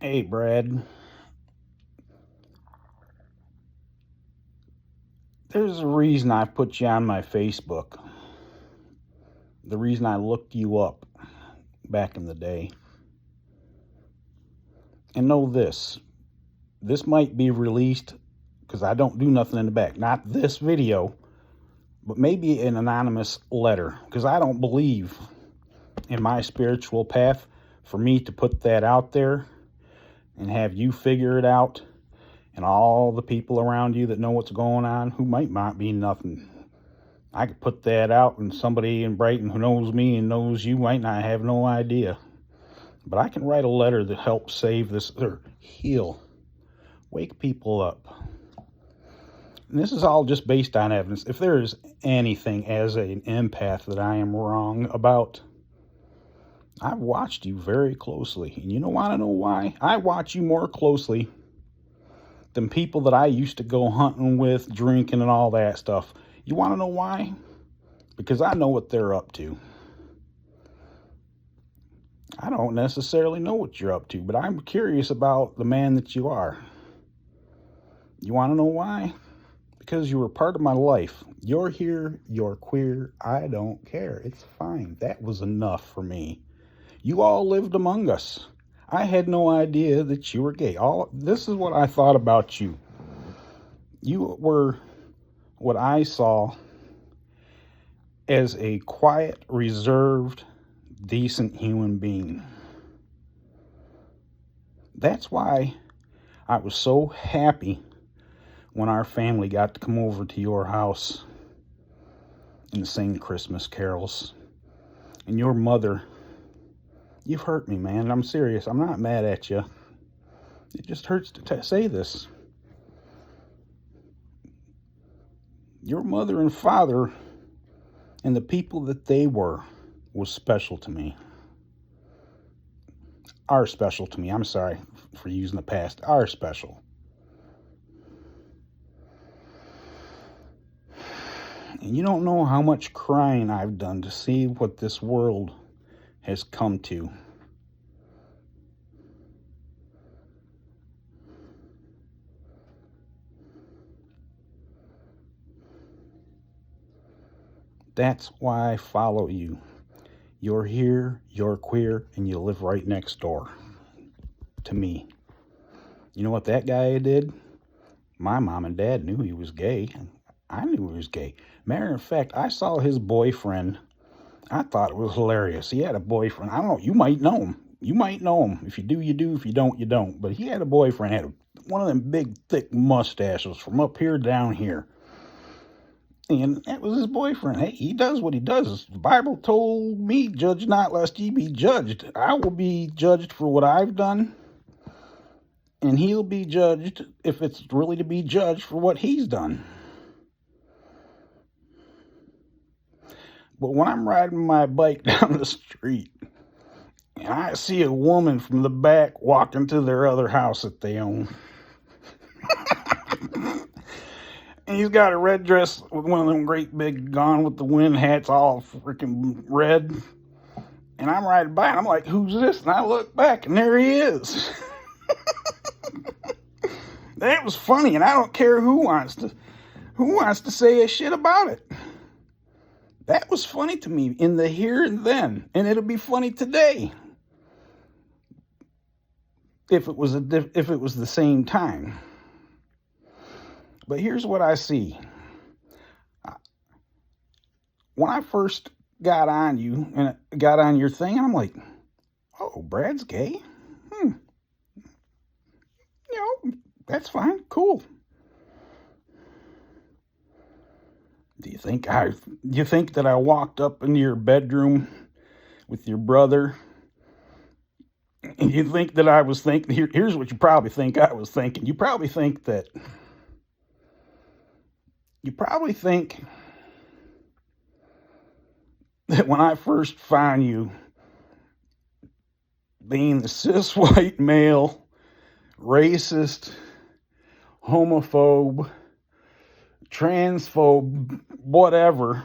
Hey, Brad, there's a reason I put you on my Facebook. The reason I looked you up back in the day. And know this might be released because I don't do nothing in the back. Not this video, but maybe an anonymous letter because I don't believe in my spiritual path for me to put that out there and have you figure it out and all the people around you that know what's going on who might not be nothing. I could put that out, and somebody in Brighton who knows me and knows you might not have no idea. But I can write a letter that helps save this or heal, wake people up. And this is all just based on evidence. If there is anything as an empath that I am wrong about, I've watched you very closely. And you don't want to know why? I watch you more closely than people that I used to go hunting with, drinking, and all that stuff. You want to know why? Because I know what they're up to. I don't necessarily know what you're up to, but I'm curious about the man that you are. You want to know why? Because you were part of my life. You're here, you're queer, I don't care. It's fine. That was enough for me. You all lived among us. I had no idea that you were gay. This is what I thought about you. You were what I saw as a quiet, reserved, decent human being. That's why I was so happy when our family got to come over to your house and sing Christmas carols. And your mother, you've hurt me, man. I'm serious. I'm not mad at you. It just hurts to say this. Your mother and father and the people that they were was special to me. Are special to me. I'm sorry for using the past. Are special. And you don't know how much crying I've done to see what this world has come to. That's why I follow you. You're here, you're queer, and you live right next door to me. You know what that guy did? My mom and dad knew he was gay. I knew he was gay. Matter of fact, I saw his boyfriend. I thought it was hilarious. He had a boyfriend. I don't know. You might know him. You might know him. If you do, you do. If you don't, you don't. But he had a boyfriend. Had one of them big, thick mustaches from up here down here. And that was his boyfriend. Hey, he does what he does. The Bible told me, judge not lest ye be judged. I will be judged for what I've done. And he'll be judged, if it's really to be judged, for what he's done. But when I'm riding my bike down the street and I see a woman from the back walking to their other house that they own, and he's got a red dress with one of them great big Gone with the Wind hats, all freaking red, and I'm riding by and I'm like, who's this? And I look back and there he is. That was funny, and I don't care who wants to say a shit about it. That was funny to me in the here and then, and it'll be funny today if it was the same time. But here's what I see. When I first got on you and got on your thing, I'm like, oh, Brad's gay? That's fine, cool. Do you think that I walked up into your bedroom with your brother? And you think that I was thinking, here's what you probably think I was thinking. You probably think that when I first found you being the cis white male, racist, homophobe, transphobe, whatever,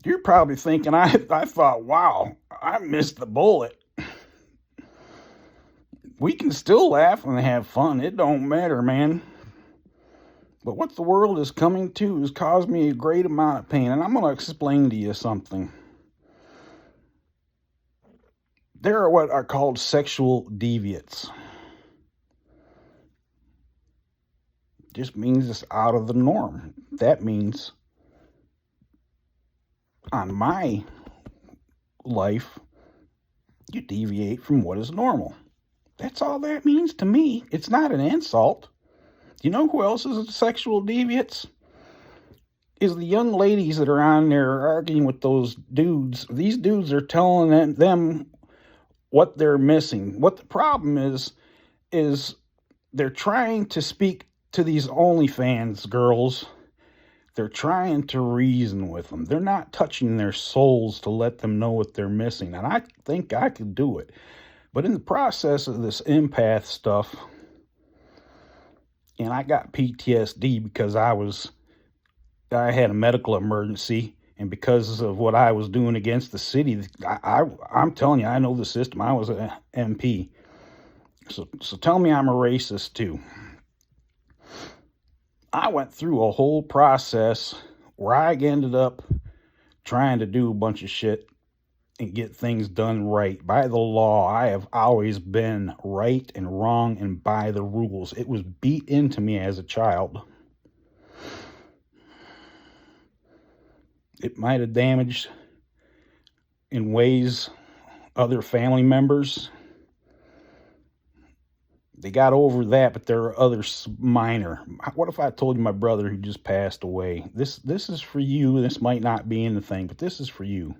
you're probably thinking I thought, wow, I missed the bullet. We can still laugh and have fun. It don't matter, man. But what the world is coming to has caused me a great amount of pain. And I'm going to explain to you something. There are what are called sexual deviants. Just means it's out of the norm. That means on my life, you deviate from what is normal. That's all that means to me. It's not an insult. You know who else is a sexual deviants? Is the young ladies that are on there arguing with those dudes. These dudes are telling them what they're missing. What the problem is they're trying to speak to these OnlyFans girls. They're trying to reason with them. They're not touching their souls to let them know what they're missing. And I think I could do it. But in the process of this empath stuff, and I got PTSD because I had a medical emergency, and because of what I was doing against the city, I'm telling you, I know the system. I was an MP. So tell me I'm a racist too. I went through a whole process where I ended up trying to do a bunch of shit and get things done right. By the law, I have always been right and wrong and by the rules. It was beat into me as a child. It might have damaged in ways other family members. They got over that, but there are others minor. What if I told you my brother who just passed away? This is for you. This might not be in the thing, but this is for you.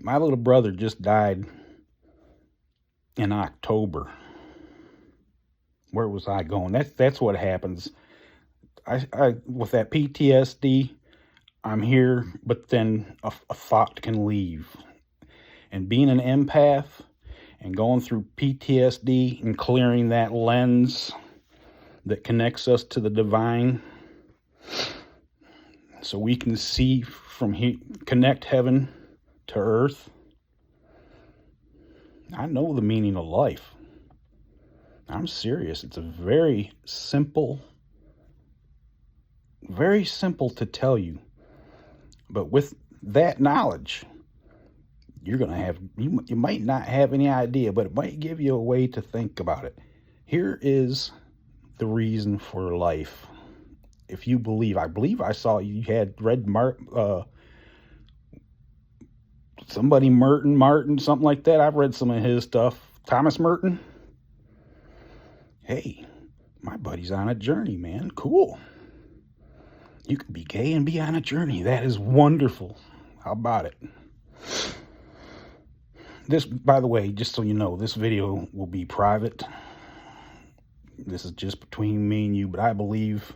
My little brother just died in October. Where was I going? That's what happens. I with that PTSD, I'm here, but then a thought can leave. And being an empath and going through PTSD and clearing that lens that connects us to the divine so we can see from connect heaven to earth. I know the meaning of life. I'm serious. It's a very simple to tell you. But with that knowledge, you're going to have, you might not have any idea, but it might give you a way to think about it. Here is the reason for life. If you believe, I believe I saw you had read somebody Martin, something like that. I've read some of his stuff. Thomas Merton. Hey, my buddy's on a journey, man. Cool. You can be gay and be on a journey. That is wonderful. How about it? This, by the way, just so you know, this video will be private. This is just between me and you, but I believe,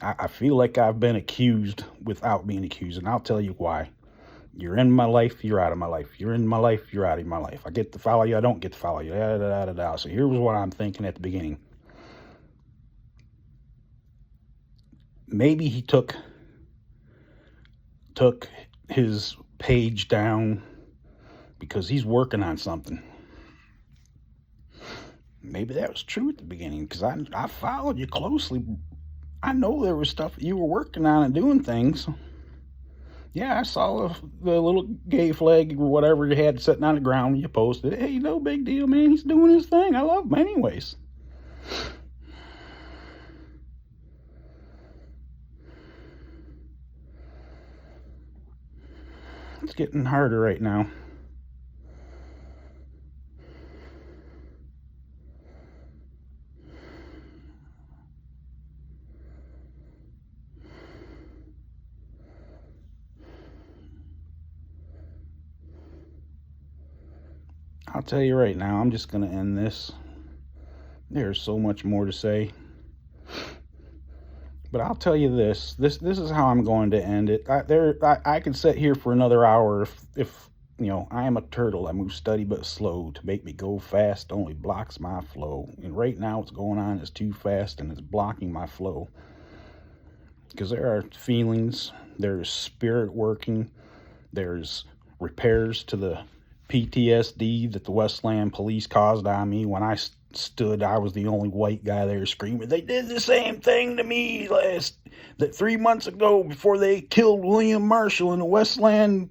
I feel like I've been accused without being accused, and I'll tell you why. You're in my life, you're out of my life. You're in my life, you're out of my life. I get to follow you, I don't get to follow you. So here's what I'm thinking at the beginning. Maybe he took his page down because he's working on something. Maybe that was true at the beginning, because I followed you closely. I know there was stuff you were working on and doing things. Yeah, I saw the little gay flag or whatever you had sitting on the ground when you posted it. Hey, no big deal, man. He's doing his thing. I love him anyways. It's getting harder right now. I'll tell you right now, I'm just going to end this. There's so much more to say. But I'll tell you this is how I'm going to end it. I could sit here for another hour if you know, I am a turtle. I move steady but slow. To make me go fast only blocks my flow. And right now what's going on is too fast and it's blocking my flow. Because there are feelings, there's spirit working, there's repairs to the PTSD that the Westland police caused on me when I stood. I was the only white guy there screaming, they did the same thing to me 3 months ago before they killed William Marshall in the Westland.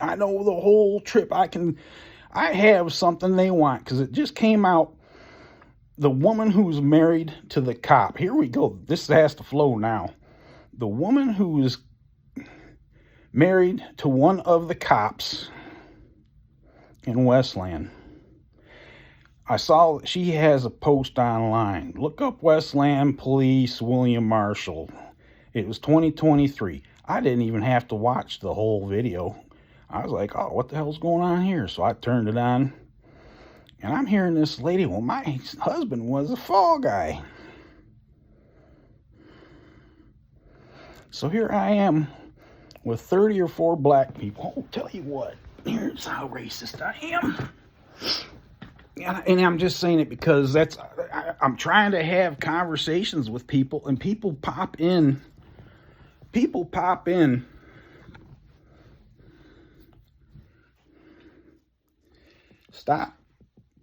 I know the whole trip. I have something they want, because it just came out. The woman who's married to the cop. Here we go. This has to flow now. The woman who is married to one of the cops in Westland. I saw she has a post online. Look up Westland Police William Marshall. It was 2023. I didn't even have to watch the whole video. I was like, oh, what the hell's going on here? So I turned it on. And I'm hearing this lady, well, my husband was a fall guy. So here I am with 30 or 4 black people. Oh, tell you what, here's how racist I am. And I'm just saying it because I'm trying to have conversations with people, and people pop in. Stop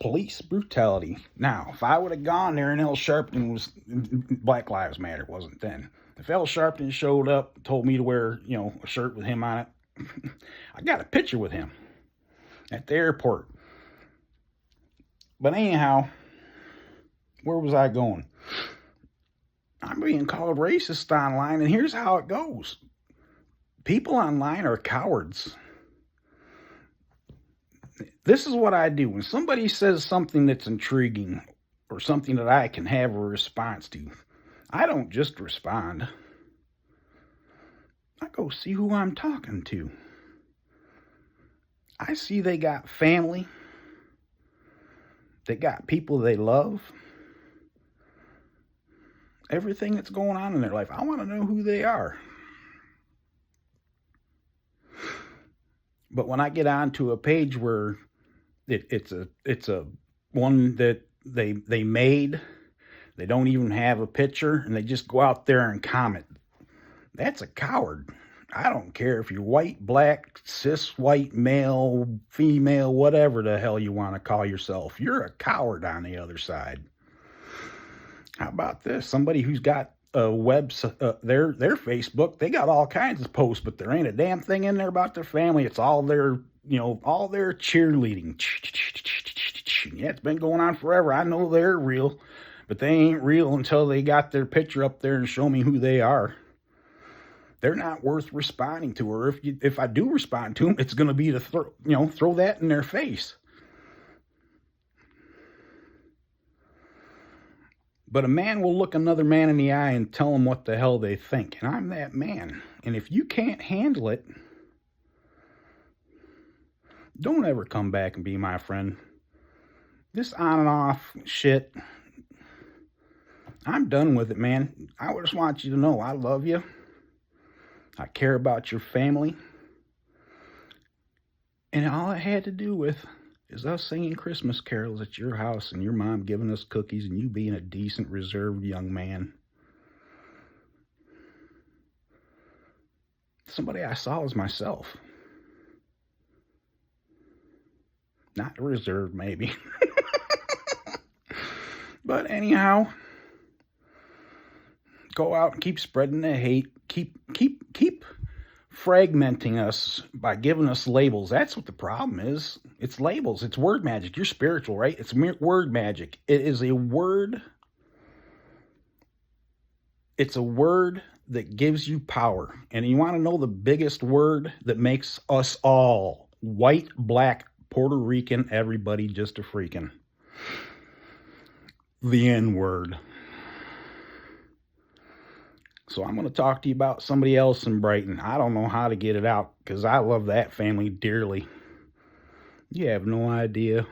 police brutality. Now, if I would have gone there and Al Sharpton was, Black Lives Matter wasn't then. If Al Sharpton showed up, told me to wear, a shirt with him on it, I got a picture with him at the airport. But anyhow, where was I going? I'm being called racist online, and here's how it goes. People online are cowards. This is what I do. When somebody says something that's intriguing or something that I can have a response to, I don't just respond. I go see who I'm talking to. I see they got family. They got people they love. Everything that's going on in their life, I want to know who they are. But when I get onto a page where it's a one that they made, they don't even have a picture, and they just go out there and comment, that's a coward. I don't care if you're white, black, cis white, male, female, whatever the hell you want to call yourself. You're a coward on the other side. How about this? Somebody who's got a website, their Facebook, they got all kinds of posts, but there ain't a damn thing in there about their family. It's all their, all their cheerleading. Yeah, it's been going on forever. I know they're real, but they ain't real until they got their picture up there and show me who they are. They're not worth responding to, or if I do respond to them, it's going to be to throw that in their face. But a man will look another man in the eye and tell them what the hell they think. And I'm that man. And if you can't handle it, don't ever come back and be my friend. This on and off shit, I'm done with it, man. I just want you to know I love you. I care about your family. And all I had to do with is us singing Christmas carols at your house and your mom giving us cookies and you being a decent, reserved young man. Somebody I saw was myself. Not reserved, maybe. But anyhow, go out and keep spreading the hate. Keep fragmenting us by giving us labels. That's what the problem is. It's labels. It's word magic. You're spiritual, right? It's word magic. It is a word. It's a word that gives you power. And you want to know the biggest word that makes us all white, black, Puerto Rican, everybody just a freaking. The N-word. So I'm going to talk to you about somebody else in Brighton. I don't know how to get it out because I love that family dearly. You have no idea.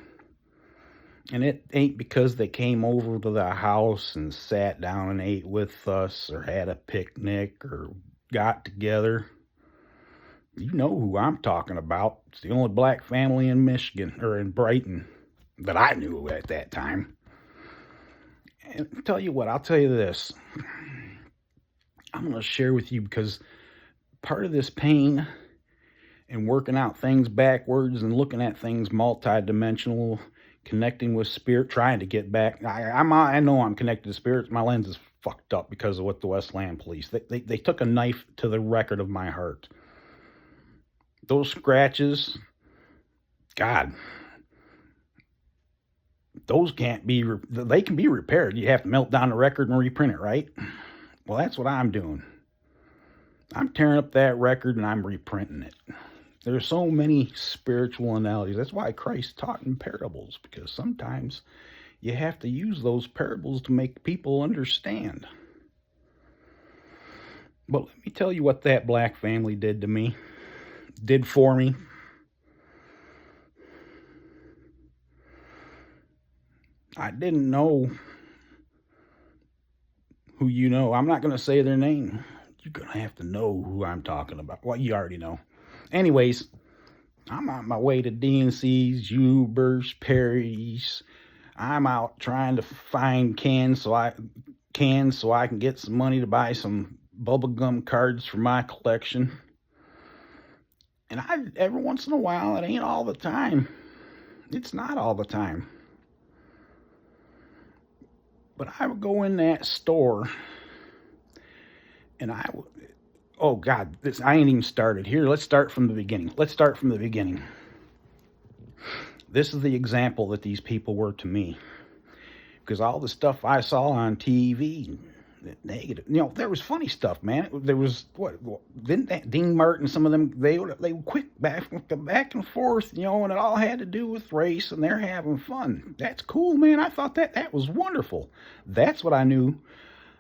And it ain't because they came over to the house and sat down and ate with us or had a picnic or got together. You know who I'm talking about. It's the only black family in Michigan or in Brighton that I knew at that time. And I'll tell you what, I'll tell you this. I'm going to share with you because part of this pain and working out things backwards and looking at things multidimensional, connecting with spirit, trying to get back. I know I'm connected to spirits. My lens is fucked up because of what the Westland Police. They took a knife to the record of my heart. Those scratches, God, those can't be, they can be repaired. You have to melt down the record and reprint it, right? Well, that's what I'm doing. I'm tearing up that record and I'm reprinting it. There's so many spiritual analogies. That's why Christ taught in parables, because sometimes you have to use those parables to make people understand. But let me tell you what that black family did to me, did for me. I didn't know who you know. I'm not going to say their name. You're going to have to know who I'm talking about. Well, you already know. Anyways, I'm on my way to DNC's, Ubers, Perry's. I'm out trying to find cans so I can get some money to buy some bubblegum cards for my collection. And every once in a while, it ain't all the time. It's not all the time. But I would go in that store and oh God, I ain't even started. Here, let's start from the beginning. This is the example that these people were to me. Because all the stuff I saw on TV, negative, there was funny stuff, man. There was, didn't that Dean Martin, some of them, they would quick back and forth, and it all had to do with race, and they're having fun. That's cool, man. I thought that was wonderful. That's what I knew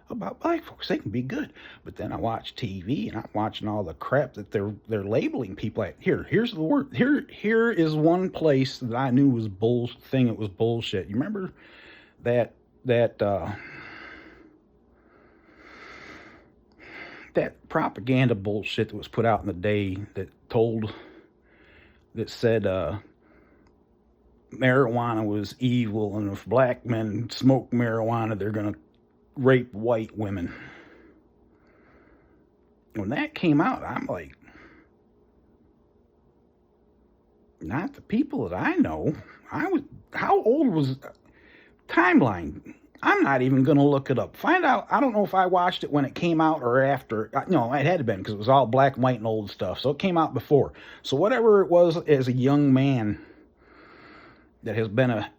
about black folks. They can be good. But then I watch TV and I'm watching all the crap that they're labeling people at. Here's the word. Here is one place that I knew was it was bullshit. You remember that propaganda bullshit that was put out in the day that said marijuana was evil, and if black men smoke marijuana, they're gonna rape white women. When that came out, I'm like, not the people that I know. How old was timeline? I'm not even going to look it up. Find out. I don't know if I watched it when it came out or after. No, it had to been, because it was all black and white and old stuff. So it came out before. So whatever it was, as a young man that has been a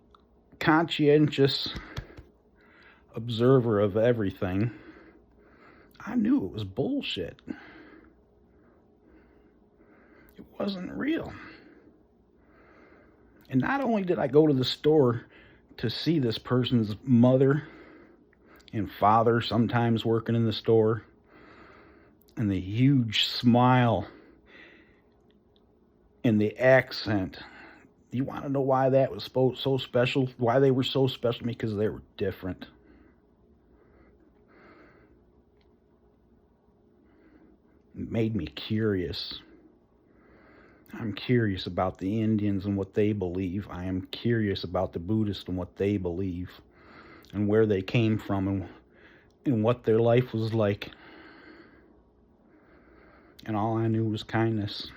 conscientious observer of everything, I knew it was bullshit. It wasn't real. And not only did I go to the store to see this person's mother and father sometimes working in the store, and the huge smile and the accent. You want to know why that was so special? Why they were so special to me? Because they were different. It made me curious. I'm curious about the Indians and what they believe. I am curious about the Buddhists and what they believe, and where they came from, and what their life was like. And all I knew was kindness.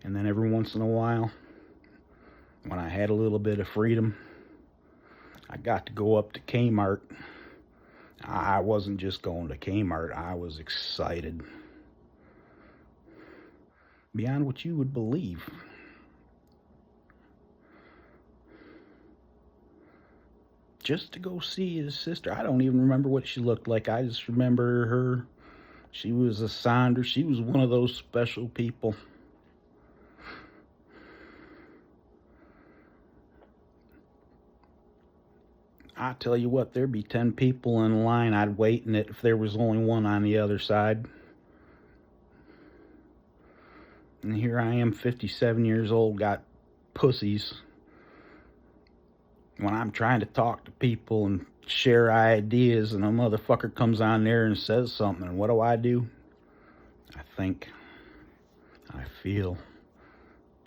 And then every once in a while, when I had a little bit of freedom, I got to go up to Kmart. I wasn't just going to Kmart. I was excited beyond what you would believe. Just to go see his sister. I don't even remember what she looked like. I just remember her. She was a Saunders. She was one of those special people. I tell you what, there'd be 10 people in line. I'd wait in it if there was only one on the other side. And here I am, 57 years old, got pussies. When I'm trying to talk to people and share ideas, and a motherfucker comes on there and says something, and what do? I think, I feel,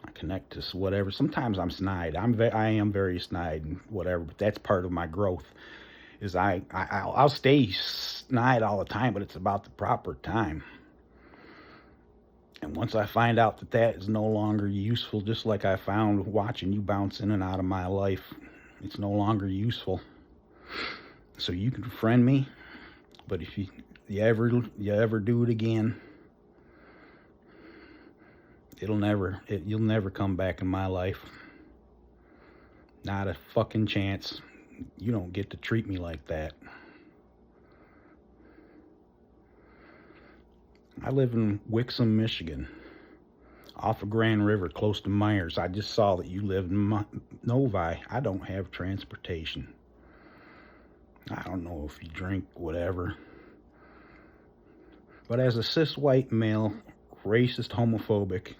I connect to whatever. Sometimes I'm snide. I am very snide and whatever, but that's part of my growth. Is I'll stay snide all the time, but it's about the proper time. And once I find out that that is no longer useful, just like I found watching you bounce in and out of my life, it's no longer useful. So you can friend me, but if you ever do it again, you'll never come back in my life. Not a fucking chance. You don't get to treat me like that. I live in Wixom, Michigan, off of Grand River, close to Myers. I just saw that you live in Novi. I don't have transportation. I don't know if you drink, whatever. But as a cis white male, racist, homophobic,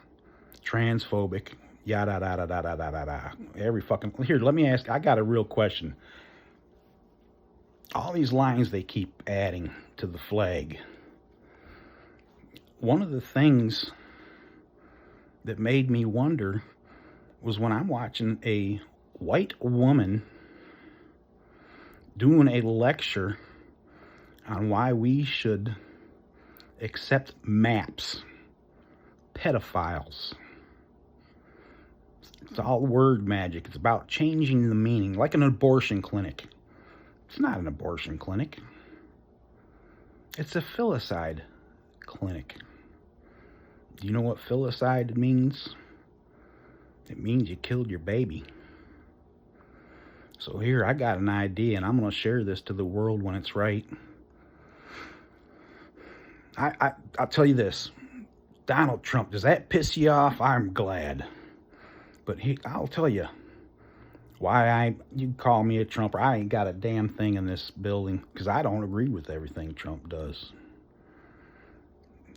transphobic, yada da da da da da da da. Every fucking here. Let me ask. I got a real question. All these lines they keep adding to the flag. One of the things that made me wonder was when I'm watching a white woman doing a lecture on why we should accept MAPS, pedophiles. It's all word magic. It's about changing the meaning, like an abortion clinic. It's not an abortion clinic. It's a filicide clinic. Do you know what filicide means? It means you killed your baby. So here, I got an idea, and I'm going to share this to the world when it's right. I'll tell you this. Donald Trump, does that piss you off? I'm glad. But I'll tell you why you call me a Trumper. I ain't got a damn thing in this building because I don't agree with everything Trump does.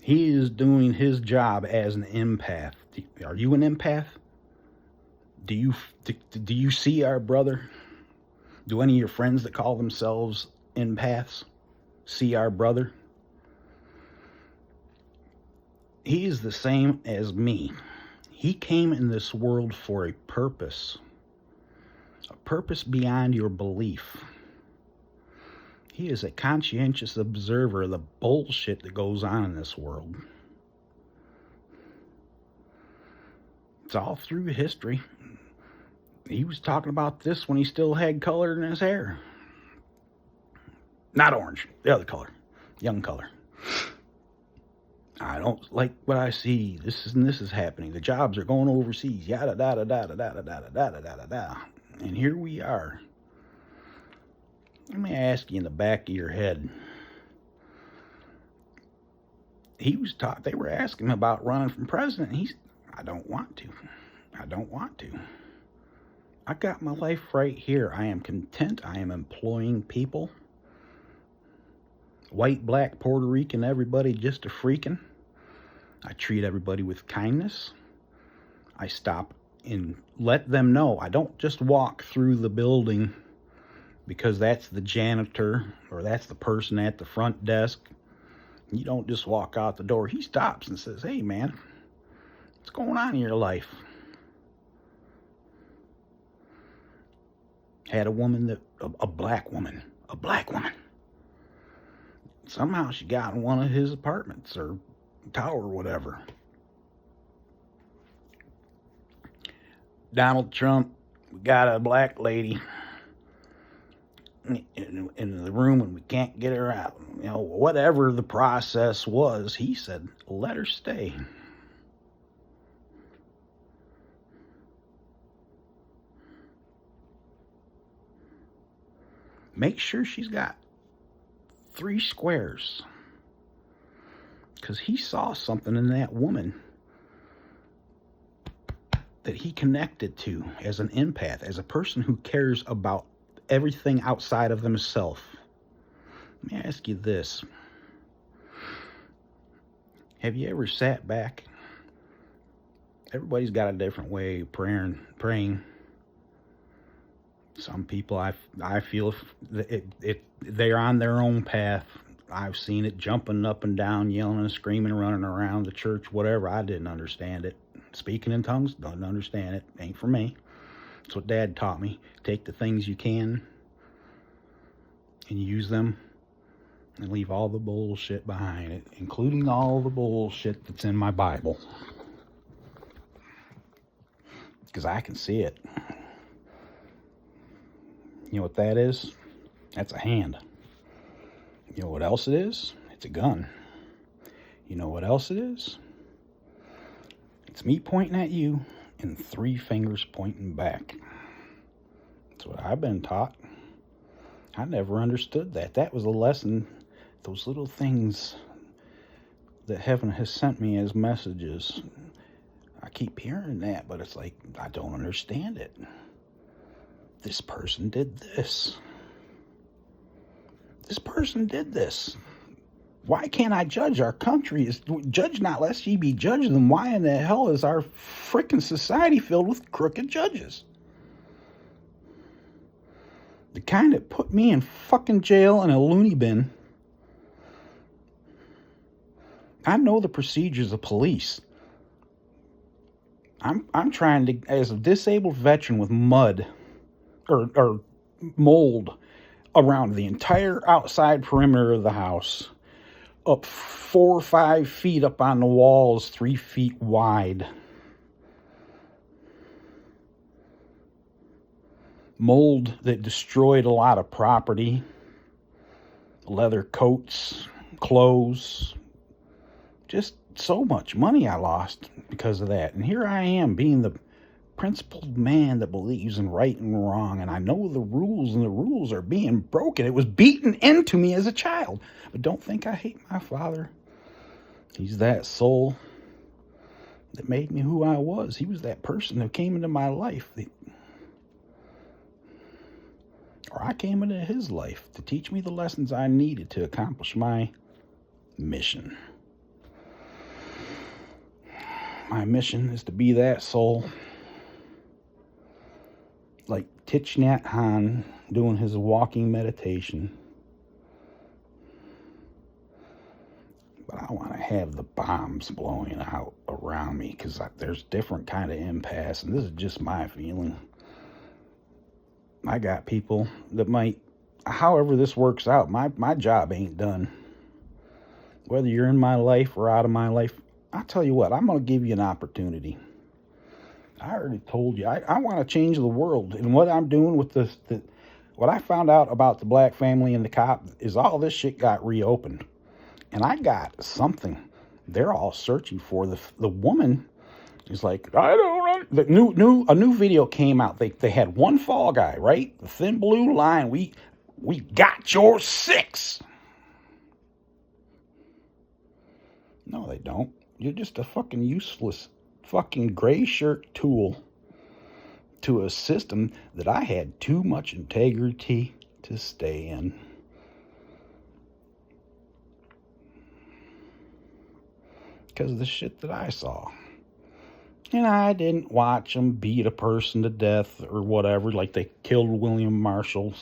He is doing his job as an empath. Are you an empath? Do you see our brother? Do any of your friends that call themselves empaths see our brother? He is the same as me. He came in this world for a purpose beyond your belief. He is a conscientious observer of the bullshit that goes on in this world. It's all through history. He was talking about this when he still had color in his hair. Not orange, the other color, young color. I don't like what I see. This is happening. The jobs are going overseas. Yada da da da da da da da da da da da. And here we are. Let me ask you in the back of your head. They were asking him about running for president. I don't want to. I don't want to. I got my life right here. I am content. I am employing people. White, black, Puerto Rican, everybody just a freaking. I treat everybody with kindness. I stop and let them know. I don't just walk through the building because that's the janitor or that's the person at the front desk. You don't just walk out the door. He stops and says, "Hey, man, what's going on in your life?" Had a woman a black woman. Somehow she got in one of his apartments or tower or whatever. Donald Trump got a black lady in the room and we can't get her out. You know, whatever the process was, he said, let her stay. Make sure she's got 3 squares. Because he saw something in that woman that he connected to as an empath, as a person who cares about everything outside of themselves. Let me ask you this. Have you ever sat back? Everybody's got a different way of praying. Some people, I feel they're on their own path. I've seen it jumping up and down, yelling and screaming, running around the church, whatever. I didn't understand it. Speaking in tongues, don't understand it. Ain't for me. That's what Dad taught me. Take the things you can and use them and leave all the bullshit behind it, including all the bullshit that's in my Bible. Because I can see it. You know what that is? That's a hand. You know what else it is? It's a gun. You know what else it is? It's me pointing at you and 3 fingers pointing back. That's what I've been taught. I never understood that. That was a lesson, those little things that heaven has sent me as messages. I keep hearing that, but it's like, I don't understand it. This person did this. This person did this. Why can't I judge? Our country is judge not lest ye be judged. Then why in the hell is our frickin' society filled with crooked judges? The kind that put me in fucking jail in a loony bin. I know the procedures of police. I'm trying to, as a disabled veteran with mud or mold around the entire outside perimeter of the house, up 4 or 5 feet up on the walls, 3 feet wide. Mold that destroyed a lot of property, leather coats, clothes, just so much money I lost because of that. And here I am being the principled man that believes in right and wrong, and I know the rules, and the rules are being broken. It was beaten into me as a child. But don't think I hate my father. He's that soul that made me who I was. He was that person who came into my life, or I came into his life to teach me the lessons I needed to accomplish my mission. My mission is to be that soul, like Thich Nhat Hanh doing his walking meditation. But I want to have the bombs blowing out around me, because there's different kind of impasse, and this is just my feeling. I got people that might, however this works out, my job ain't done. Whether you're in my life or out of my life, I'll tell you what, I'm going to give you an opportunity. I already told you, I want to change the world. And what I'm doing with what I found out about the black family and the cop is all this shit got reopened. And I got something they're all searching for. The woman is like, I don't know. A new video came out. They had one fall guy, right? The thin blue line. We got your 6. No, they don't. You're just a fucking useless fucking gray shirt tool to a system that I had too much integrity to stay in. Because of the shit that I saw. And I didn't watch them beat a person to death or whatever, like they killed William Marshall.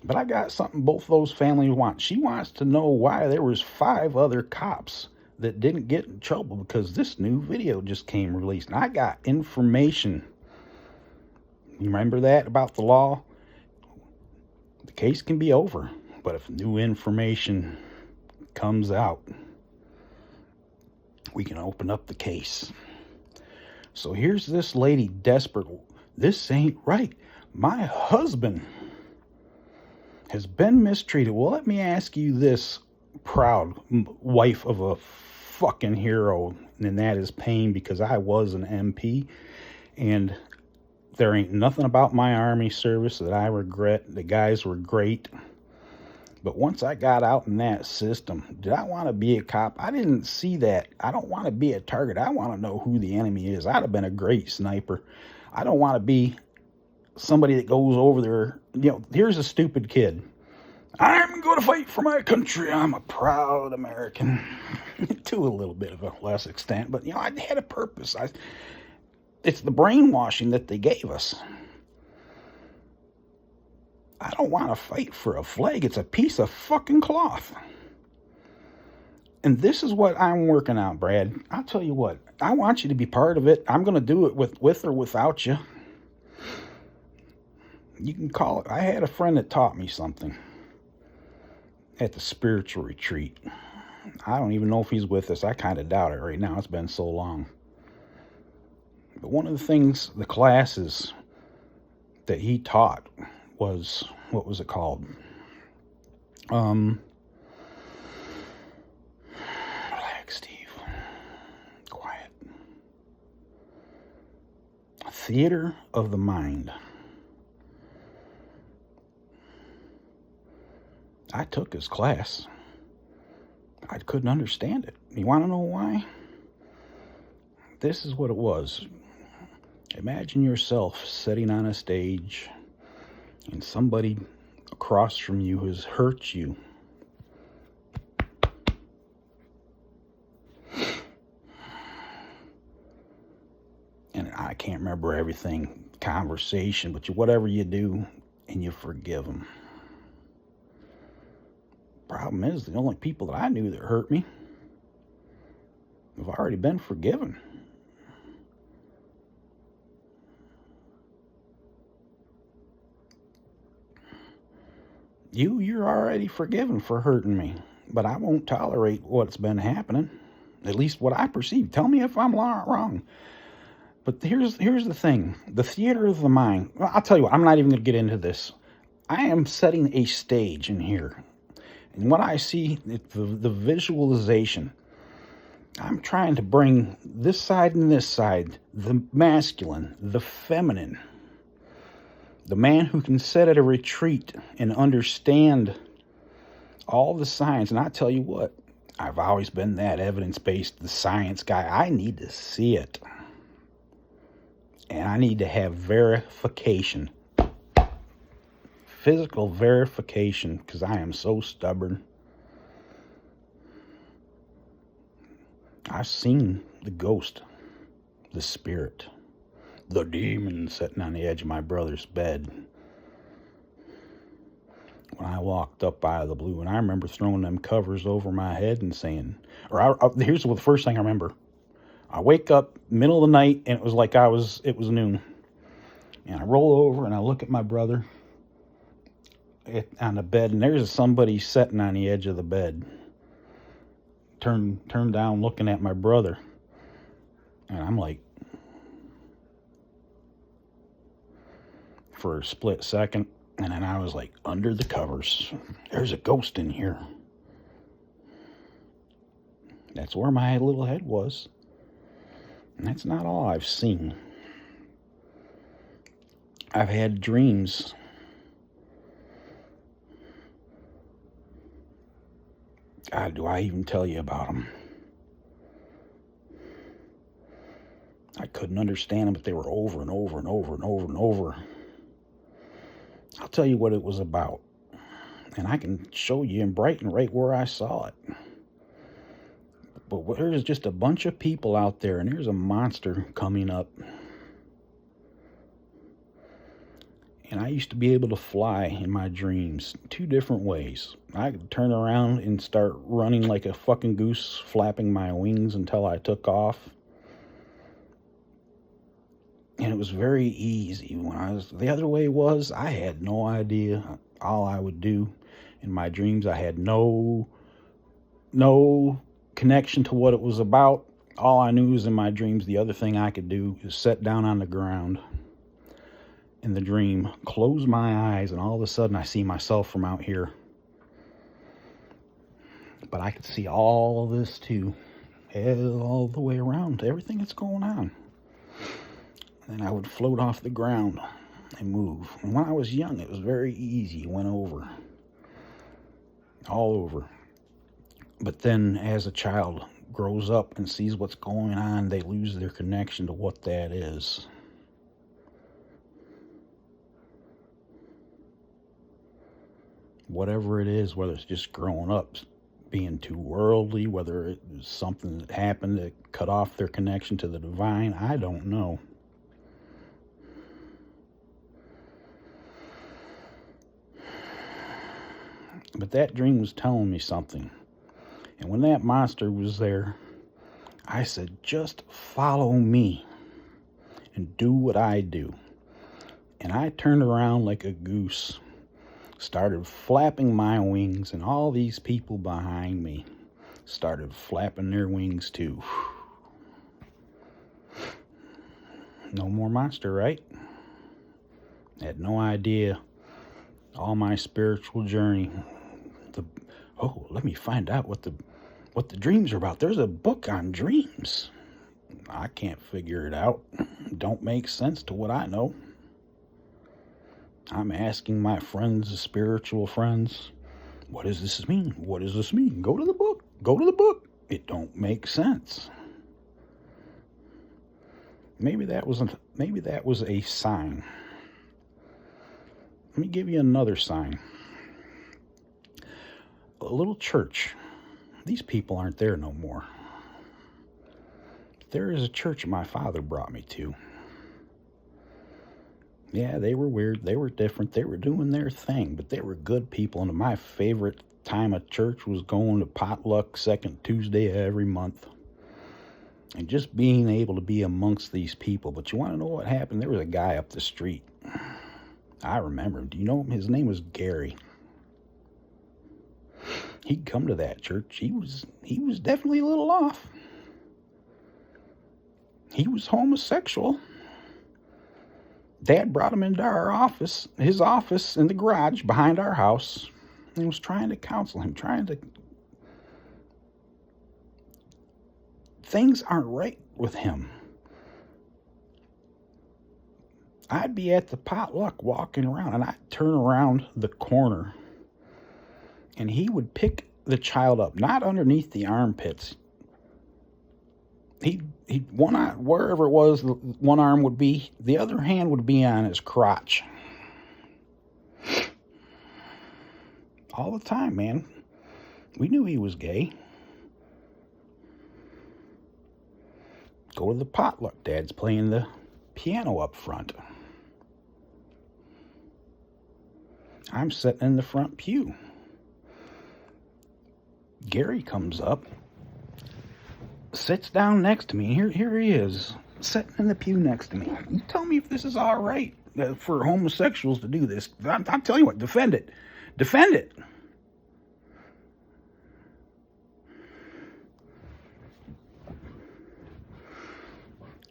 But I got something both those families want. She wants to know why there was 5 other cops that didn't get in trouble because this new video just came released. And I got information. You remember that about the law? The case can be over, but if new information comes out, we can open up the case. So here's this lady desperate. This ain't right. My husband has been mistreated. Well, let me ask you this, proud wife of a fucking hero, and that is pain, because I was an MP, and there ain't nothing about my Army service that I regret. The guys were great. But once I got out in that system, did I want to be a cop? I didn't see that. I don't want to be a target. I want to know who the enemy is. I'd have been a great sniper. I don't want to be somebody that goes over there. You know, here's a stupid kid. I'm going to fight for my country. I'm a proud American. To a little bit of a less extent. But, you know, I had a purpose. It's the brainwashing that they gave us. I don't want to fight for a flag. It's a piece of fucking cloth. And this is what I'm working out, Brad. I'll tell you what. I want you to be part of it. I'm going to do it with or without you. You can call it. I had a friend that taught me something. at the spiritual retreat. I don't even know if he's with us. I kind of doubt it right now. It's been so long. But one of the things, the classes that he taught was, what was it called? Relax, Steve. Quiet. Theater of the Mind. I took his class. I couldn't understand it. You want to know why? This is what it was. Imagine yourself sitting on a stage and somebody across from you has hurt you. And I can't remember everything, conversation, but whatever you do, and you forgive them. Problem is, the only people that I knew that hurt me have already been forgiven. You're already forgiven for hurting me, but I won't tolerate what's been happening, at least what I perceive. Tell me if I'm wrong. But here's the thing, the theater of the mind. Well, I'll tell you what, I'm not even going to get into this. I am setting a stage in here. And what I see, the visualization, I'm trying to bring this side and this side, the masculine, the feminine, the man who can sit at a retreat and understand all the science. And I tell you what, I've always been that evidence-based, the science guy. I need to see it. And I need to have verification. Physical verification, because I am so stubborn. I've seen the ghost, the spirit, the demon sitting on the edge of my brother's bed when I walked up out of the blue. And I remember throwing them covers over my head and saying, here's the first thing I remember. I wake up middle of the night and it was like it was noon. And I roll over and I look at my brother on the bed, and there's somebody sitting on the edge of the bed, turned down looking at my brother. And I'm like, for a split second, and then I was like, under the covers, there's a ghost in here. That's where my little head was. And that's not all I've seen. I've had dreams. God, do I even tell you about them? I couldn't understand them, but they were over and over and over and over and over. I'll tell you what it was about. And I can show you in Brighton right where I saw it. But there's just a bunch of people out there, and there's a monster coming up. And I used to be able to fly in my dreams 2 different ways. I could turn around and start running like a fucking goose, flapping my wings until I took off. And it was very easy. The other way was, I had no idea all I would do in my dreams. I had no connection to what it was about. All I knew was in my dreams, the other thing I could do is sit down on the ground in the dream, close my eyes, and all of a sudden I see myself from out here. But I could see all of this too, all the way around, everything that's going on. And I would float off the ground and move. And when I was young, it was very easy. It went over. All over. But then as a child grows up and sees what's going on, they lose their connection to what that is. Whatever it is, whether it's just growing up, being too worldly, whether it was something that happened that cut off their connection to the divine, I don't know. But that dream was telling me something. And when that monster was there, I said, just follow me and do what I do. And I turned around like a goose, started flapping my wings, and all these people behind me started flapping their wings too. No more monster, right? Had no idea all my spiritual journey. Let me find out what the dreams are about. There's a book on dreams. I can't figure it out. Don't make sense to what I know. I'm asking my friends, the spiritual friends, what does this mean? What does this mean? Go to the book. Go to the book. It don't make sense. Maybe that was a sign. Let me give you another sign. A little church. These people aren't there no more. There is a church my father brought me to. Yeah, they were weird. They were different. They were doing their thing, but they were good people. And my favorite time of church was going to potluck second Tuesday of every month. And just being able to be amongst these people. But you want to know what happened? There was a guy up the street. I remember him. Do you know him? His name was Gary. He'd come to that church. He was definitely a little off. He was homosexual. Dad brought him into our office, his office in the garage behind our house, and was trying to counsel him, Things aren't right with him. I'd be at the potluck walking around, and I'd turn around the corner, and he would pick the child up, not underneath the armpits. He'd one eye, wherever it was, one arm would be, the other hand would be on his crotch. All the time, man. We knew he was gay. Go to the potluck. Dad's playing the piano up front. I'm sitting in the front pew. Gary comes up, sits down next to me. Here he is, sitting in the pew next to me. You tell me if this is all right for homosexuals to do this. I'm telling you what, defend it. Defend it.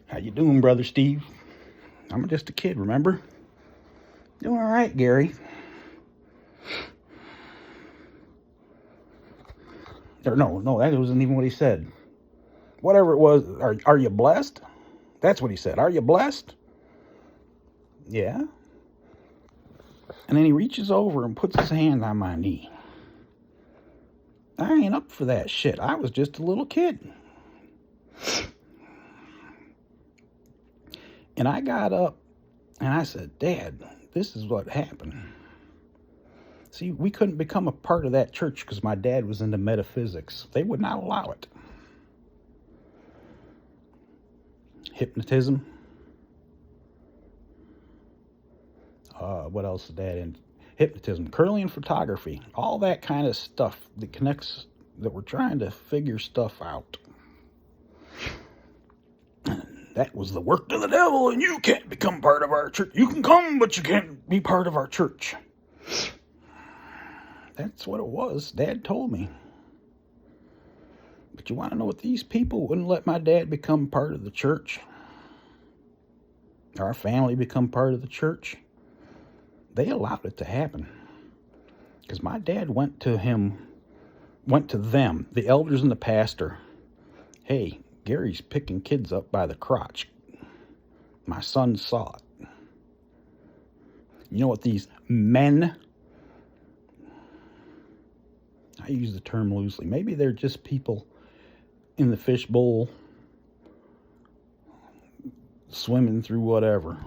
How you doing, Brother Steve? I'm just a kid, remember? Doing all right, Gary. Or no, that wasn't even what he said. Whatever it was, are you blessed? That's what he said. Are you blessed? Yeah. And then he reaches over and puts his hand on my knee. I ain't up for that shit. I was just a little kid. And I got up and I said, Dad, this is what happened. See, we couldn't become a part of that church because my dad was into metaphysics. They would not allow it. Hypnotism. What else is Dad in? Hypnotism, Kirlian photography, all that kind of stuff that connects, that we're trying to figure stuff out. That was the work of the devil, and you can't become part of our church. You can come, but you can't be part of our church. That's what it was. Dad told me. But you want to know what? These people wouldn't let my dad become part of the church. Our family become part of the church. They allowed it to happen. Because my dad went to them, the elders and the pastor. Hey, Gary's picking kids up by the crotch. My son saw it. You know what these men, I use the term loosely, maybe they're just people in the fishbowl swimming through whatever.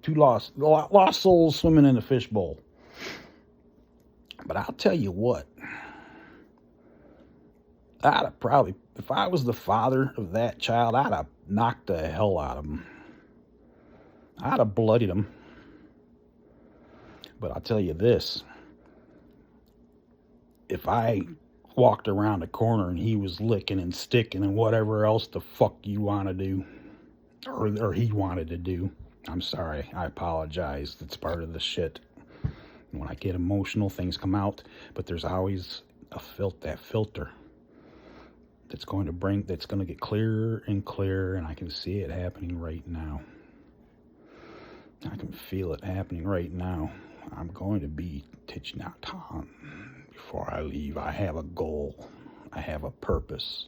Two lost souls swimming in a fishbowl. But I'll tell you what, I'd have probably, if I was the father of that child, I'd have knocked the hell out of him. I'd have bloodied him. But I'll tell you this, if I walked around a corner and he was licking and sticking and whatever else the fuck you want to do, or he wanted to do, I'm sorry, I apologize, it's part of the shit. When I get emotional, things come out, but there's always that filter that's going to get clearer and clearer, and I can see it happening right now. I can feel it happening right now. I'm going to be Thich Nhat Hanh before I leave. I have a goal. I have a purpose.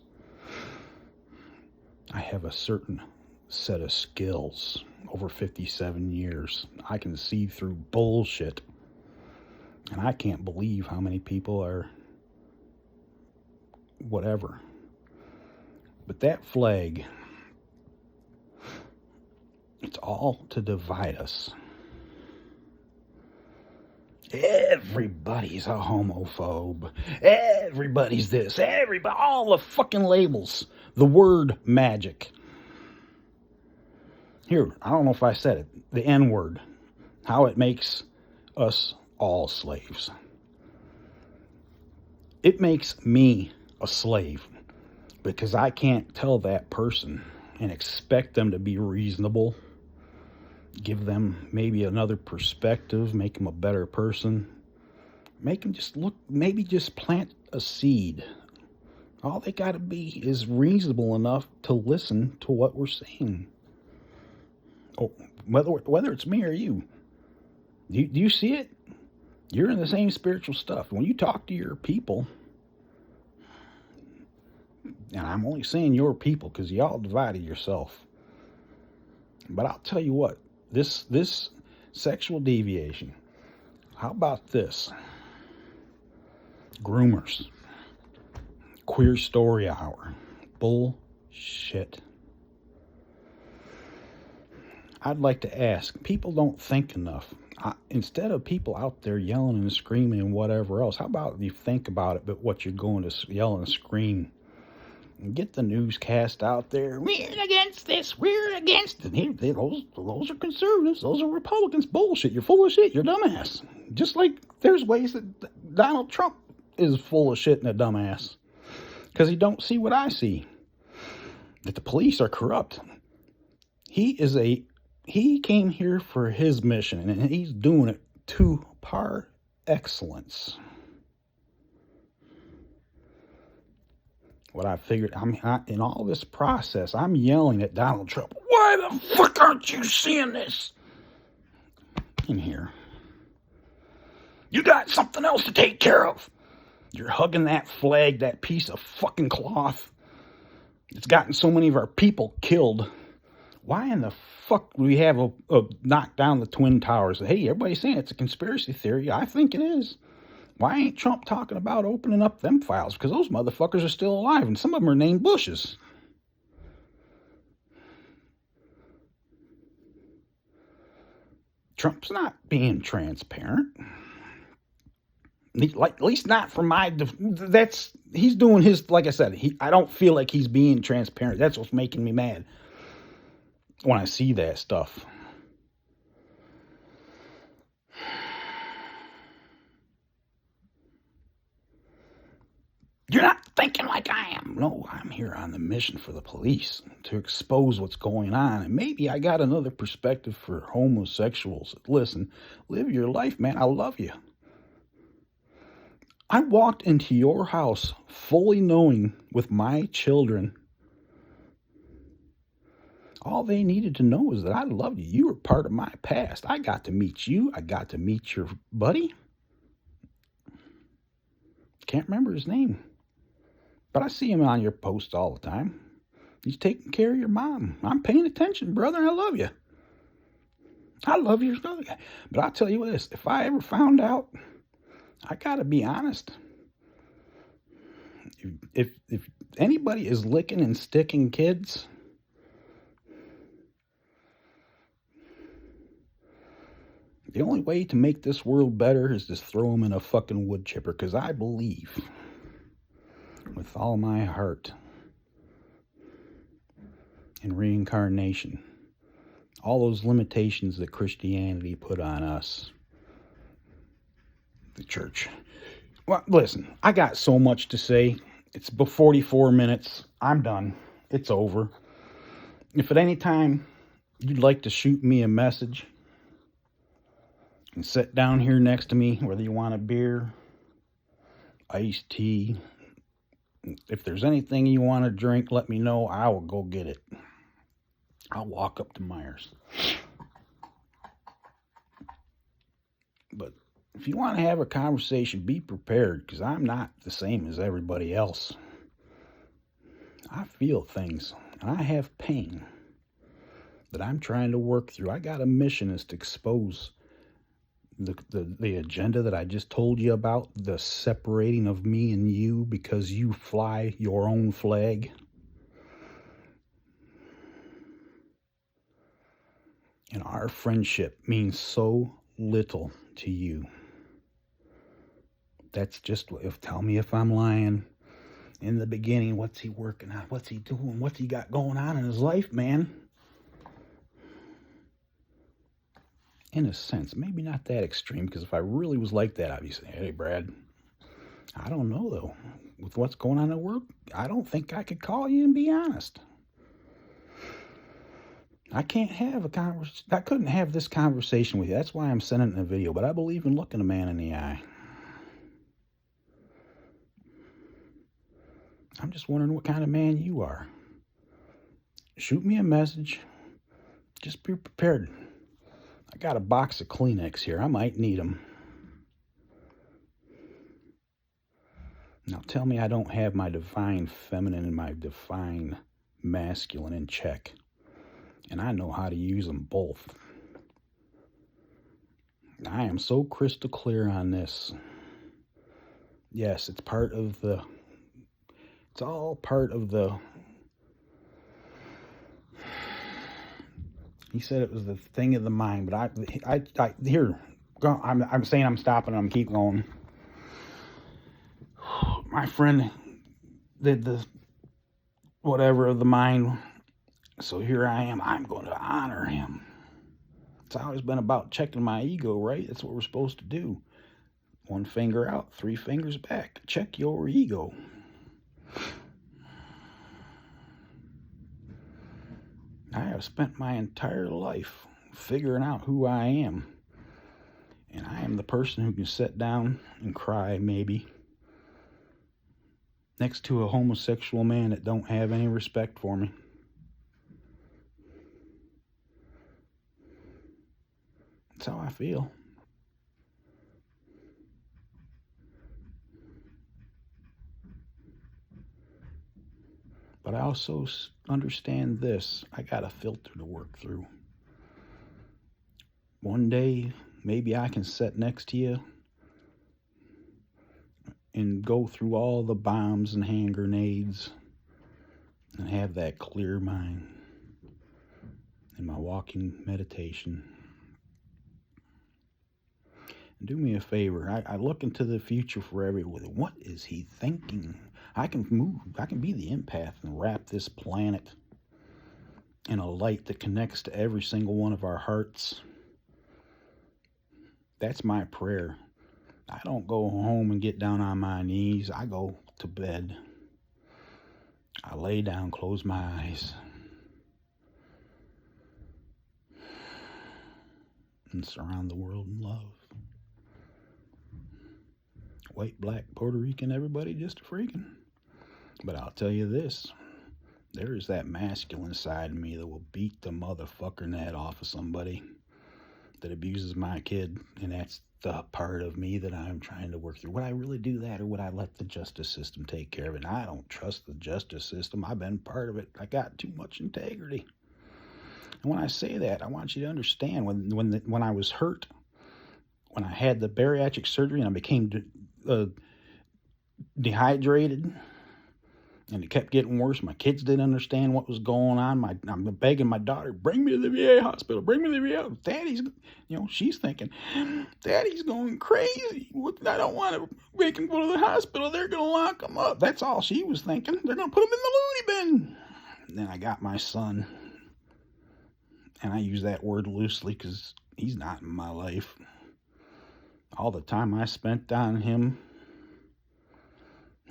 I have a certain set of skills. Over 57 years, I can see through bullshit. And I can't believe how many people are whatever. But that flag, it's all to divide us. Everybody's a homophobe. Everybody's this. All the fucking labels. The word magic. Here, I don't know if I said it. The N-word. How it makes us all slaves. It makes me a slave because I can't tell that person and expect them to be reasonable, give them maybe another perspective, make them a better person, make them just look, maybe just plant a seed. All they got to be is reasonable enough to listen to what we're saying. Oh, whether it's me or you. Do you see it? You're in the same spiritual stuff. When you talk to your people, and I'm only saying your people because y'all divided yourself. But I'll tell you what, this sexual deviation, how about this? Groomers, queer story hour, bullshit. I'd like to ask, people don't think enough. Instead of people out there yelling and screaming and whatever else, how about you think about it, but what you're going to yell and scream? And get the newscast out there. We're against this. We're against it. Those are conservatives. Those are Republicans. Bullshit. You're full of shit. You're a dumbass. Just like there's ways that Donald Trump is full of shit and a dumbass. Because he don't see what I see. That the police are corrupt. He came here for his mission, and he's doing it to par excellence. What I figured, in all this process, I'm yelling at Donald Trump. Why the fuck aren't you seeing this? In here. You got something else to take care of. You're hugging that flag, that piece of fucking cloth. It's gotten so many of our people killed. Why in the fuck do we have a knock down the Twin Towers? Hey, everybody's saying it's a conspiracy theory. I think it is. Why ain't Trump talking about opening up them files? Because those motherfuckers are still alive, and some of them are named Bushes. Trump's not being transparent. At least not from my... He's doing his... Like I said, I don't feel like he's being transparent. That's what's making me mad when I see that stuff. You're not thinking like I am. No, I'm here on the mission for the police to expose what's going on. And maybe I got another perspective for homosexuals. Listen, live your life, man. I love you. I walked into your house fully knowing with my children, all they needed to know is that I loved you. You were part of my past. I got to meet you. I got to meet your buddy. Can't remember his name. But I see him on your posts all the time. He's taking care of your mom. I'm paying attention, brother. I love you. I love your other guy. But I'll tell you this. If I ever found out, I got to be honest. If anybody is licking and sticking kids, the only way to make this world better is to throw them in a fucking wood chipper. Because I believe with all my heart in reincarnation. All those limitations that Christianity put on us. The church. Well, listen, I got so much to say. It's 44 minutes. I'm done. It's over. If at any time you'd like to shoot me a message, and sit down here next to me, whether you want a beer, iced tea. If there's anything you want to drink, let me know. I will go get it. I'll walk up to Myers. But if you want to have a conversation, be prepared, because I'm not the same as everybody else. I feel things, and I have pain that I'm trying to work through. I got a mission, is to expose the agenda that I just told you about, the separating of me and you because you fly your own flag. And our friendship means so little to you. That's just, tell me if I'm lying. In the beginning, what's he working on? What's he doing? What's he got going on in his life, man? In a sense, maybe not that extreme, because if I really was like that, I'd be saying, hey, Brad, I don't know, though. With what's going on at work, I don't think I could call you and be honest. I can't have a conversation. I couldn't have this conversation with you. That's why I'm sending it in a video. But I believe in looking a man in the eye. I'm just wondering what kind of man you are. Shoot me a message. Just be prepared. I got a box of Kleenex here. I might need them. Now tell me I don't have my divine feminine and my divine masculine in check. And I know how to use them both. I am so crystal clear on this. Yes, it's part of the... It's all part of the... He said it was the thing of the mind, but I'm saying I'm stopping. I'm keep going. My friend did the whatever of the mind, so here I am. I'm going to honor him. It's always been about checking my ego, right? That's what we're supposed to do. 1 finger out, 3 fingers back. Check your ego. I have spent my entire life figuring out who I am. And I am the person who can sit down and cry, maybe, next to a homosexual man that don't have any respect for me. That's how I feel. But I also understand this. I got a filter to work through. One day, maybe I can sit next to you and go through all the bombs and hand grenades and have that clear mind in my walking meditation. And do me a favor. I look into the future for everyone. What is he thinking? I can be the empath and wrap this planet in a light that connects to every single one of our hearts. That's my prayer. I don't go home and get down on my knees. I go to bed. I lay down, close my eyes, and surround the world in love. White, black, Puerto Rican, everybody just a freaking. But I'll tell you this, there is that masculine side of me that will beat the motherfucking head off of somebody that abuses my kid, and that's the part of me that I'm trying to work through. Would I really do that, or would I let the justice system take care of it? And I don't trust the justice system. I've been part of it. I got too much integrity. And when I say that, I want you to understand, when I was hurt, when I had the bariatric surgery and I became dehydrated, and it kept getting worse. My kids didn't understand what was going on. I'm begging my daughter, bring me to the VA hospital. Bring me to the VA. Daddy's, she's thinking, Daddy's going crazy. I don't want to make him go to the hospital. They're going to lock him up. That's all she was thinking. They're going to put him in the loony bin. And then I got my son. And I use that word loosely because he's not in my life. All the time I spent on him,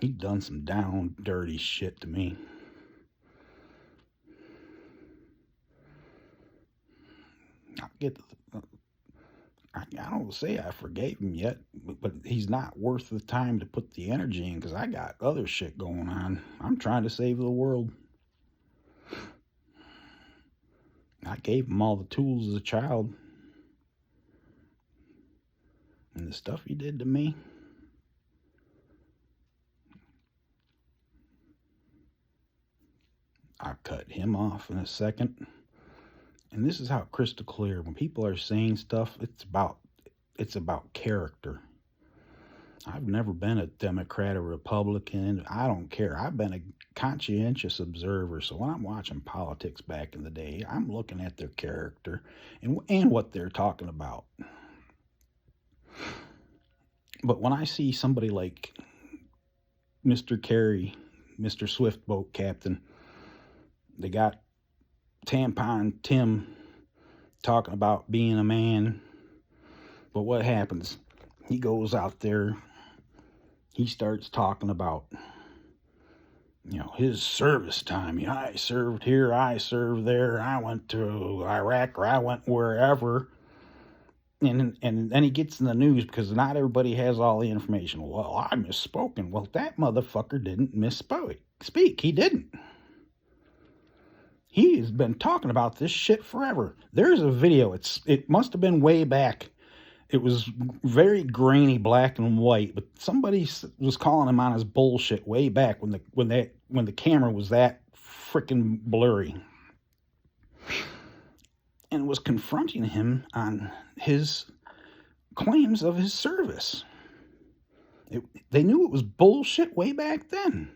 he'd done some down, dirty shit to me. I don't say I forgave him yet, but he's not worth the time to put the energy in because I got other shit going on. I'm trying to save the world. I gave him all the tools as a child. And the stuff he did to me. I'll cut him off in a second. And this is how crystal clear. When people are saying stuff, it's about character. I've never been a Democrat or Republican. I don't care. I've been a conscientious observer. So when I'm watching politics back in the day, I'm looking at their character and what they're talking about. But when I see somebody like Mr. Kerry, Mr. Swift Boat Captain, they got Tampon Tim talking about being a man. But what happens? He goes out there, he starts talking about, his service time. I served here, I served there, I went to Iraq, or I went wherever. And then he gets in the news because not everybody has all the information. Well, I misspoken. Well, that motherfucker didn't misspeak. He didn't. He has been talking about this shit forever. There's a video. It must have been way back. It was very grainy, black and white, but somebody was calling him on his bullshit way back when the camera was that freaking blurry, and was confronting him on his claims of his service. They knew it was bullshit way back then.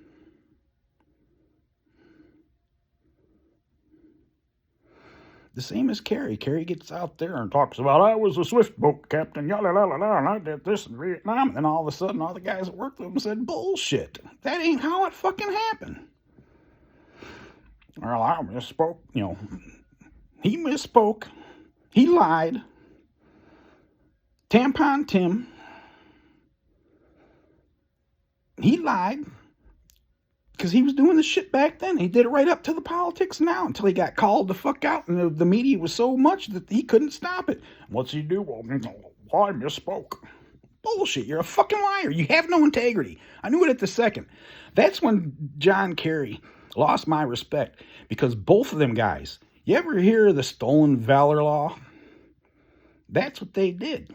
The same as Kerry. Kerry gets out there and talks about, I was a Swift Boat Captain, yada, yada, yada, and I did this in Vietnam. And all of a sudden, all the guys that worked with him said, bullshit. That ain't how it fucking happened. Well, I misspoke. He misspoke. He lied. Tampon Tim. He lied. Because he was doing the shit back then. He did it right up to the politics now until he got called the fuck out. And the media was so much that he couldn't stop it. What's he do? Well, I misspoke. Bullshit. You're a fucking liar. You have no integrity. I knew it at the second. That's when John Kerry lost my respect. Because both of them guys, you ever hear of the stolen valor law? That's what they did.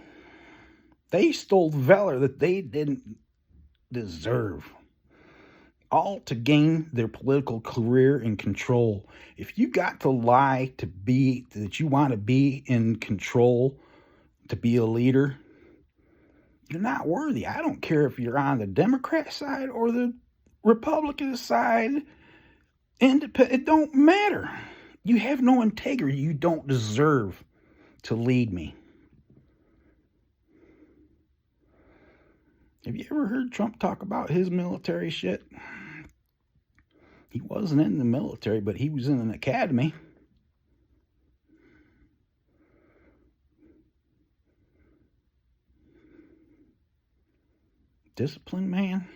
They stole valor that they didn't deserve. All to gain their political career and control. If you got to lie that you want to be in control, to be a leader, you're not worthy. I don't care if you're on the Democrat side or the Republican side. It don't matter. You have no integrity. You don't deserve to lead me. Have you ever heard Trump talk about his military shit? He wasn't in the military, but he was in an academy. Disciplined man.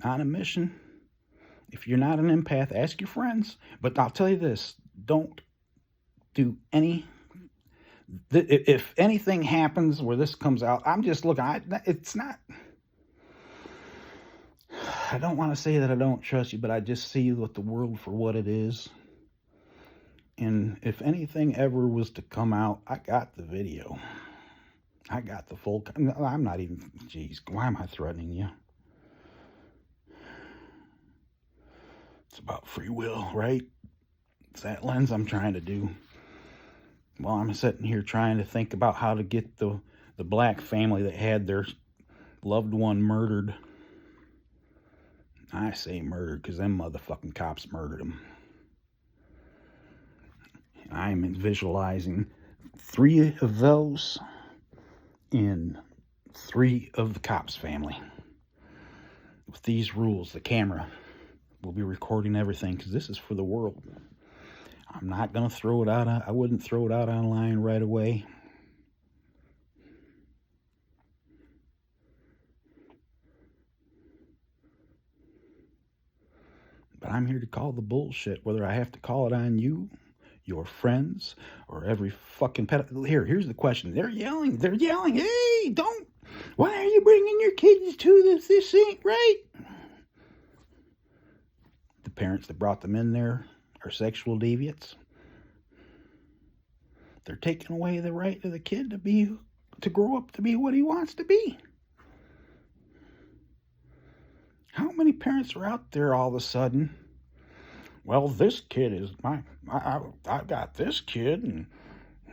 On a mission. If you're not an empath, ask your friends. But I'll tell you this. Don't do if anything happens where this comes out, I'm just looking. It's not. I don't want to say that I don't trust you, but I just see the world for what it is. And if anything ever was to come out, I got the video. I got the full. I'm not even. Geez, why am I threatening you? It's about free will, right? It's that lens I'm trying to do. Well, I'm sitting here trying to think about how to get the black family that had their loved one murdered. I say murdered because them motherfucking cops murdered them. And I'm visualizing 3 of those in 3 of the cops' family. With these rules, the camera will be recording everything because this is for the world. I'm not going to throw it out. I wouldn't throw it out online right away. But I'm here to call the bullshit. Whether I have to call it on you, your friends, or every fucking here's the question. They're yelling. Hey, don't. Why are you bringing your kids to this? This ain't right. The parents that brought them in there are sexual deviants. They're taking away the right of the kid to grow up to be what he wants to be. How many parents are out there all of a sudden? Well, this kid is I got this kid and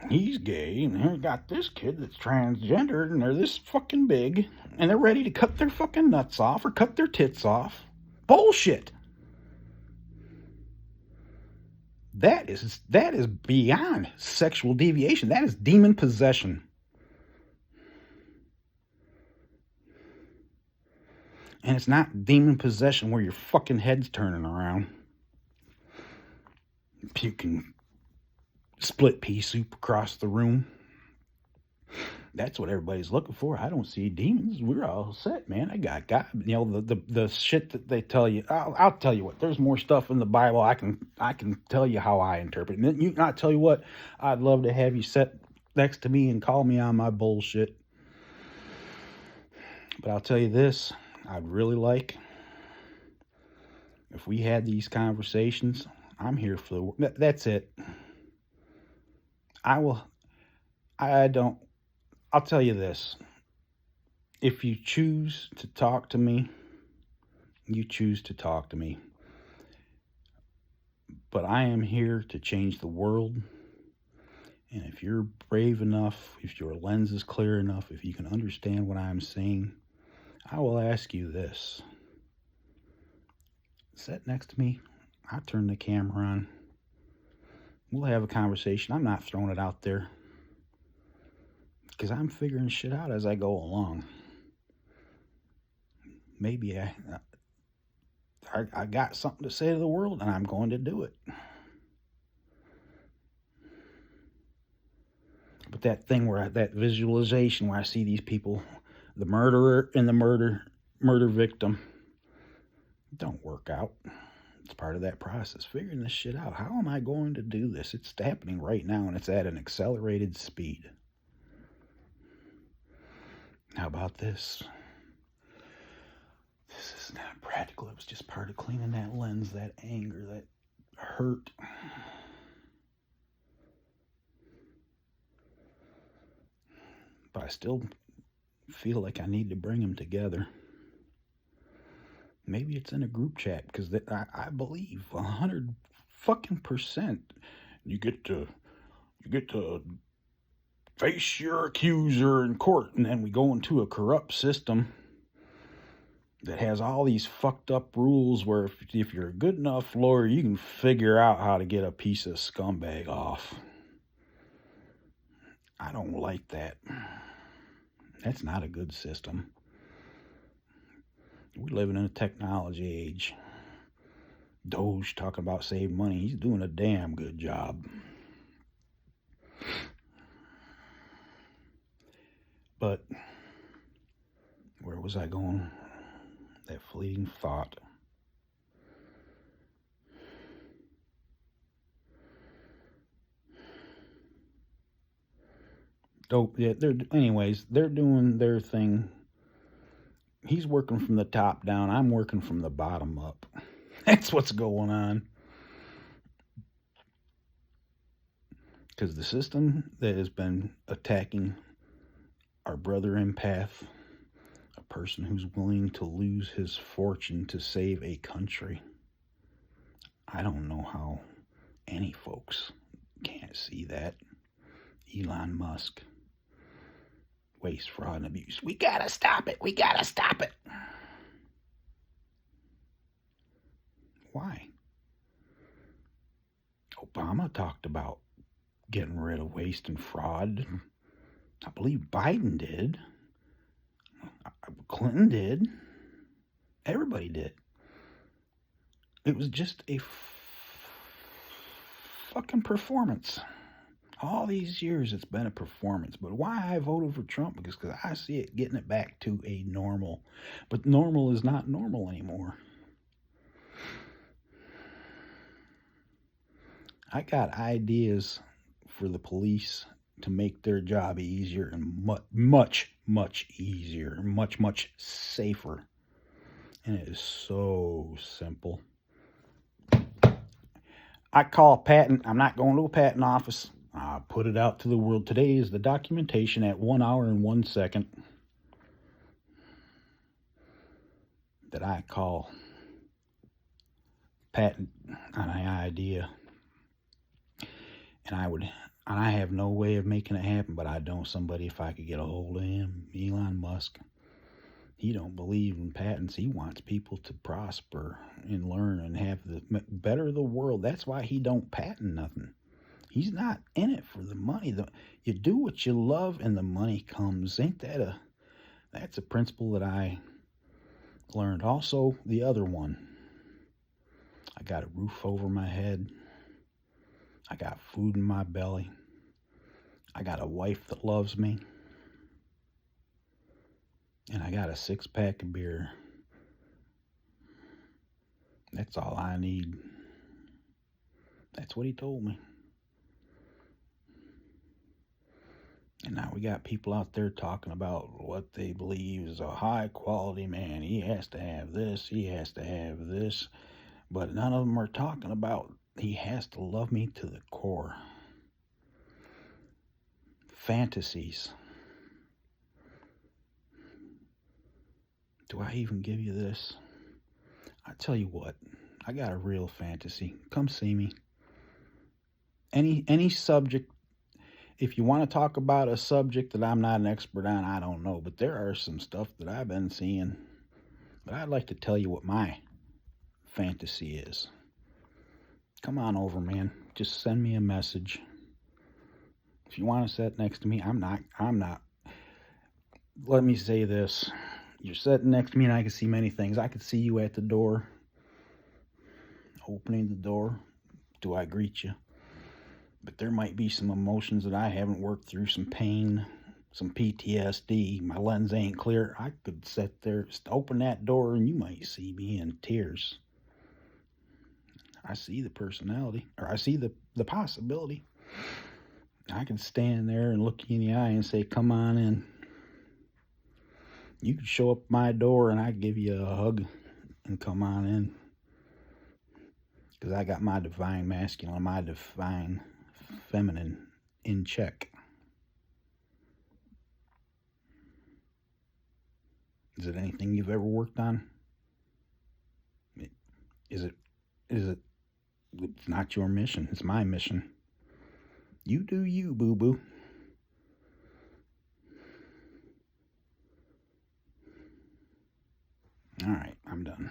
he's gay, and I got this kid that's transgendered and they're this fucking big and they're ready to cut their fucking nuts off or cut their tits off. Bullshit. That is beyond sexual deviation. That is demon possession. And it's not demon possession where your fucking head's turning around, puking split pea soup across the room. That's what everybody's looking for. I don't see demons. We're all set, man. I got God. You know, the shit that they tell you. I'll tell you what. There's more stuff in the Bible. I can tell you how I interpret it. And I'll tell you what. I'd love to have you sit next to me and call me on my bullshit. But I'll tell you this. I'd really like if we had these conversations. I'm here for that's it. I'll tell you this. If you choose to talk to me, you choose to talk to me. But I am here to change the world. And if you're brave enough, if your lens is clear enough, if you can understand what I'm saying, I will ask you this. Sit next to me. I'll turn the camera on. We'll have a conversation. I'm not throwing it out there, because I'm figuring shit out as I go along. Maybe I got something to say to the world, and I'm going to do it. But that thing that visualization where I see these people, the murderer and the murder victim, don't work out. It's part of that process, figuring this shit out. How am I going to do this? It's happening right now, and it's at an accelerated speed. How about this? This is not practical. It was just part of cleaning that lens, that anger, that hurt. But I still feel like I need to bring them together. Maybe it's in a group chat, because I believe 100% you get to face your accuser in court, and then we go into a corrupt system that has all these fucked up rules where if you're a good enough lawyer, you can figure out how to get a piece of scumbag off. I don't like that. That's not a good system. We're living in a technology age. Doge talking about saving money. He's doing a damn good job. But where was I going? That fleeting thought. Dope. Yeah, they're doing their thing. He's working from the top down. I'm working from the bottom up. That's what's going on. Because the system that has been attacking our brother empath, a person who's willing to lose his fortune to save a country, I don't know how any folks can't see that. Elon Musk. Waste, fraud, and abuse. We gotta stop it. We gotta stop it. Why? Obama talked about getting rid of waste and fraud. I believe Biden did. Clinton did. Everybody did. It was just a fucking performance. All these years it's been a performance. But why I voted for Trump? Because I see it getting it back to a normal. But normal is not normal anymore. I got ideas for the police to make their job easier and much easier, much safer. And it is so simple. I call a patent. I'm not going to a patent office. I put it out to the world. Today is the documentation at 1 hour and 1 second that I call patent on an idea. And I have no way of making it happen, but I know somebody. If I could get a hold of him, Elon Musk, he don't believe in patents. He wants people to prosper and learn and have the better the world. That's why he don't patent nothing. He's not in it for the money. You do what you love and the money comes. Ain't that that's a principle that I learned. Also, the other one, I got a roof over my head. I got food in my belly. I got a wife that loves me. And I got a 6-pack of beer. That's all I need. That's what he told me. And now we got people out there talking about what they believe is a high quality man. He has to have this. He has to have this. But none of them are talking about he has to love me to the core. Fantasies. Do I even give you this? I tell you what, I got a real fantasy. Come see me. Any subject. If you want to talk about a subject that I'm not an expert on, I don't know. But there are some stuff that I've been seeing. But I'd like to tell you what my fantasy is. Come on over, man. Just send me a message. If you want to sit next to me, I'm not. Let me say this. You're sitting next to me and I can see many things. I could see you at the door, opening the door. Do I greet you? But there might be some emotions that I haven't worked through, some pain, some PTSD. My lens ain't clear. I could sit there, open that door, and you might see me in tears. I see the personality, or I see the possibility. I can stand there and look you in the eye and say, come on in. You could show up at my door and I'd give you a hug and come on in. Because I got my divine masculine, my divine feminine in check. Is it anything you've ever worked on? Is it? It's not your mission. It's my mission. You do you, boo-boo. All right, I'm done.